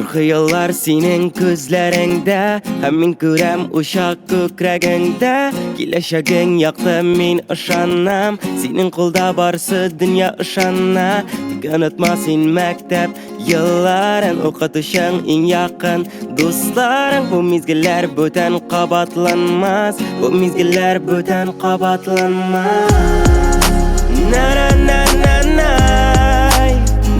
Хыяллар синең күзләреңдә, һәм мин күрәм ушак күкрәгеңдә. Киләчәгең якты, мин ышанам, синең кулда барсы дөнья ышана. Тик онытма син мәктәп елларын, укытучың иң якын дусларың. Бу мизгелләр бүтән кабатланмас, бу мизгелләр бүтән кабатланмас. На-на-на-на-най,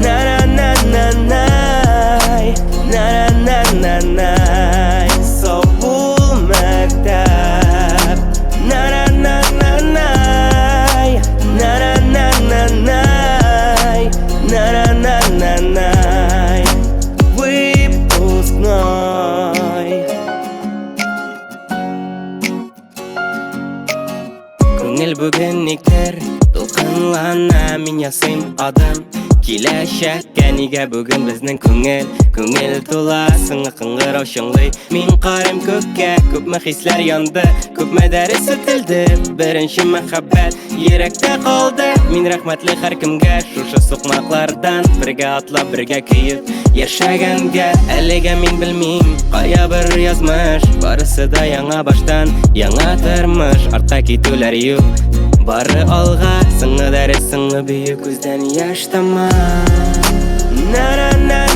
на-на-на-на-най, на-на-на-на-най. Сабул мәктәп. На-на-на-на-най, на-на-на-на-най, на-на-на-на-най. Выпускной. Күңел бүген никтер дулкынлана, мин ясыйм адым киләчәккә. Нигә бүген безнең күңел тула сыңгы кыңгырау шыңлый. Мин карым күккә, күпме хисләр янды, күпме дәрес үтелде. Беренче мәхәббәт йөрәктә калды. Мин рәхмәтле һәркемгә шушы сукмаклардан, бергә атлап, бергә көеп яшәгәнгә. Әлегә мин белмим кая бер язмыш, барысы да яңа баштан, яңа тормыш. Артка китүләр юк, бары алга, сыңгы дәрес, сыңгы бөек күздән яшь тама. На-на-на